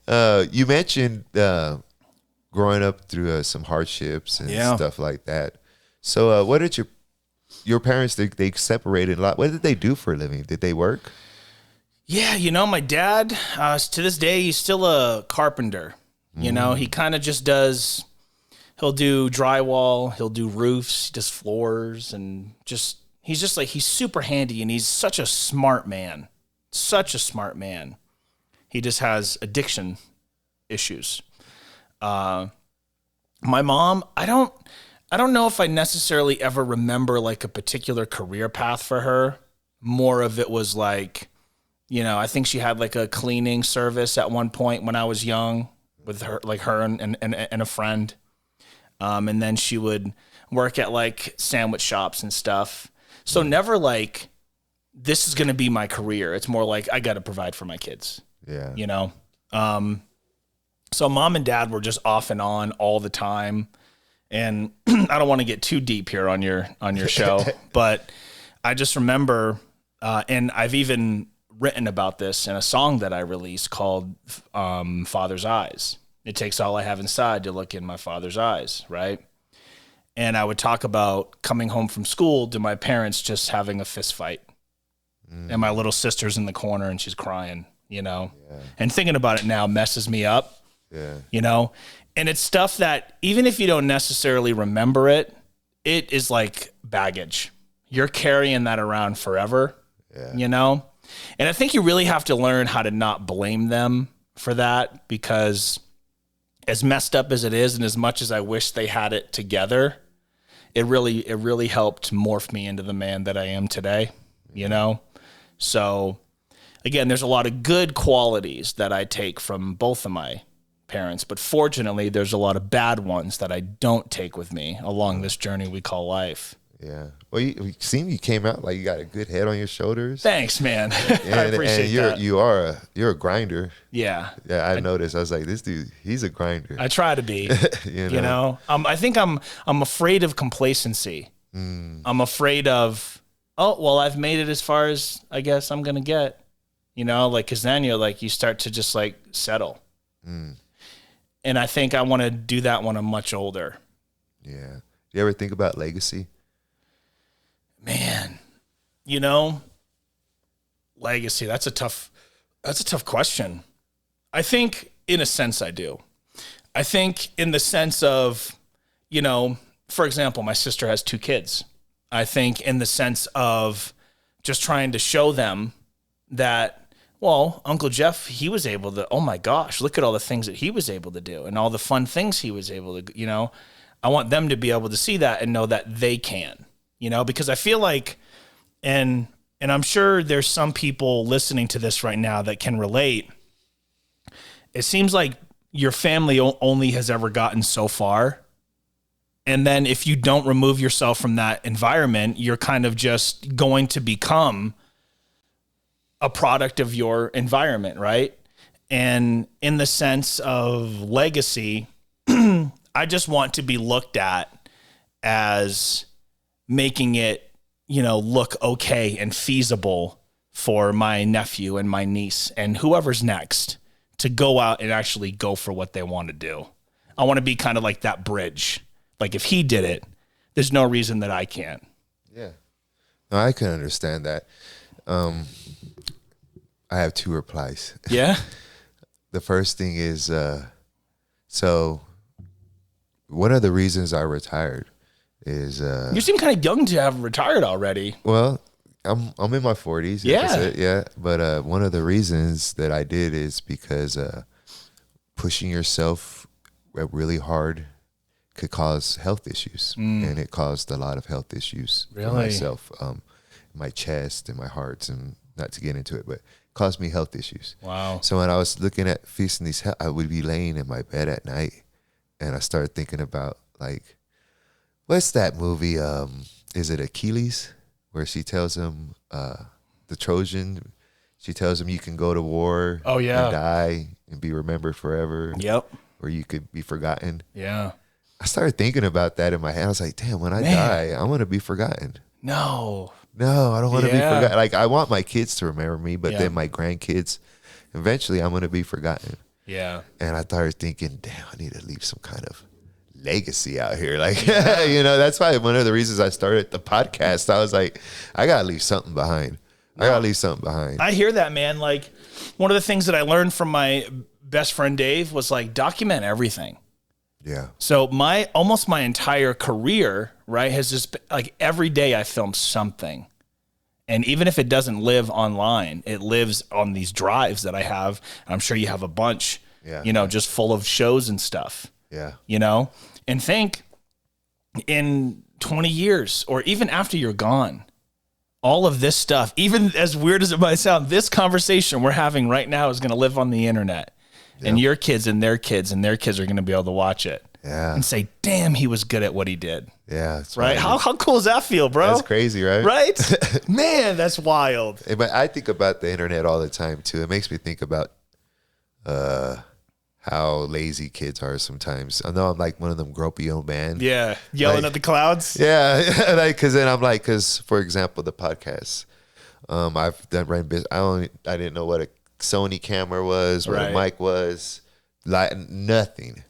You mentioned growing up through some hardships and stuff like that. So what did your parents, they separated a lot. What did they do for a living? Did they work? Yeah, my dad, to this day, he's still a carpenter. He kind of just does, he'll do drywall, he'll do roofs, he does floors, and he's super handy, and he's such a smart man. Such a smart man. He just has addiction issues. My mom, I don't know if I necessarily ever remember like a particular career path for her. More of it was like, I think she had like a cleaning service at one point when I was young with her, like her and a friend. And then she would work at like sandwich shops and stuff. So never like, this is going to be my career. It's more like, I got to provide for my kids. Yeah. So mom and dad were just off and on all the time. And I don't want to get too deep here on your show, but I just remember, and I've even written about this in a song that I released called Father's Eyes. It takes all I have inside to look in my father's eyes, right? And I would talk about coming home from school to my parents just having a fist fight. And my little sister's in the corner and she's crying, And thinking about it now messes me up, And it's stuff that even if you don't necessarily remember it, it is like baggage. You're carrying that around forever, And I think you really have to learn how to not blame them for that, because as messed up as it is, and as much as I wish they had it together, it really helped morph me into the man that I am today, So again, there's a lot of good qualities that I take from both of my parents, but fortunately there's a lot of bad ones that I don't take with me along this journey we call life. Yeah. Well, you came out like you got a good head on your shoulders. Thanks, man. I appreciate that. You're a grinder. Yeah. Yeah, I noticed. I was like, this dude, he's a grinder. I try to be. I think I'm afraid of complacency. I'm afraid of, I've made it as far as I guess I'm gonna get. Because then you're like, you start to just like settle. And I think I want to do that when I'm much older. Yeah. You ever think about legacy? Man, legacy, that's a tough question. I think in a sense I do. I think in the sense of, for example, my sister has 2 kids. I think in the sense of just trying to show them that, well, Uncle Jeff, he was able to, oh my gosh, look at all the things that he was able to do and all the fun things he was able to, I want them to be able to see that and know that they can, because I feel like, and I'm sure there's some people listening to this right now that can relate. It seems like your family only has ever gotten so far. And then if you don't remove yourself from that environment, you're kind of just going to become a product of your environment, right? And in the sense of legacy, I just want to be looked at as making it, look okay and feasible for my nephew and my niece and whoever's next to go out and actually go for what they want to do. I want to be kind of like that bridge. Like if he did it, there's no reason that I can't. Yeah. No, I can understand that. I have 2 replies. Yeah. The first thing is, so one of the reasons I retired is you seem kind of young to have retired already. Well, I'm in my 40s. Yeah. But one of the reasons that I did is because pushing yourself really hard could cause health issues, and it caused a lot of health issues for myself, my chest and my heart, and not to get into it, but it caused me health issues. Wow. So when I was looking at feasting these, I would be laying in my bed at night, and I started thinking about like, what's that movie? Is it Achilles, where she tells him, the Trojan, she tells him you can go to war and die and be remembered forever. Yep. Or you could be forgotten. Yeah. I started thinking about that in my head. I was like, damn, when I die, I want to be forgotten. No, I don't want to be forgotten. Like, I want my kids to remember me, but then my grandkids, eventually I'm going to be forgotten. Yeah. And I started thinking, damn, I need to leave some kind of legacy out here. Like, you know, that's why one of the reasons I started the podcast. I was like, I got to leave something behind. I hear that, man. Like, one of the things that I learned from my best friend Dave was like, document everything. Yeah. So almost my entire career, right, has just been, like, every day I film something. And even if it doesn't live online, it lives on these drives that I have. And I'm sure you have a bunch, just full of shows and stuff. Yeah. You know, and think in 20 years or even after you're gone, all of this stuff, even as weird as it might sound, this conversation we're having right now is going to live on the internet. Yep. And your kids and their kids and their kids are going to be able to watch it. Yeah. And say, damn, he was good at what he did. Yeah. That's right. How cool does that feel, bro? That's crazy, right? Right? Man, that's wild. But I think about the internet all the time too. It makes me think about how lazy kids are sometimes. I know I'm like one of them gropey old man. Yeah. Yelling at the clouds. Yeah. Like, cause for example, the podcast, I've done running business. I didn't know what a Sony camera was, what a mic was, like nothing.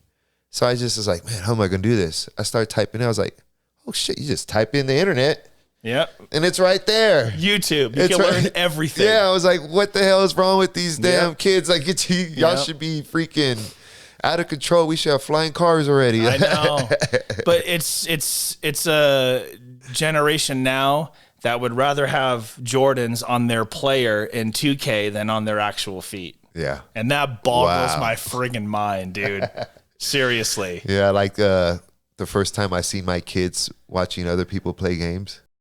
So I just was like, man, how am I going to do this? I started typing. I was like, oh shit, you just type in the internet. Yep. And it's right there. YouTube. You can learn everything. Yeah. I was like, what the hell is wrong with these damn kids? Like, y'all should be freaking out of control. We should have flying cars already. I know. But it's a generation now that would rather have Jordans on their player in 2K than on their actual feet. Yeah. And that boggles my friggin' mind, dude. Seriously. Yeah, like the first time I seen my kids watching other people play games.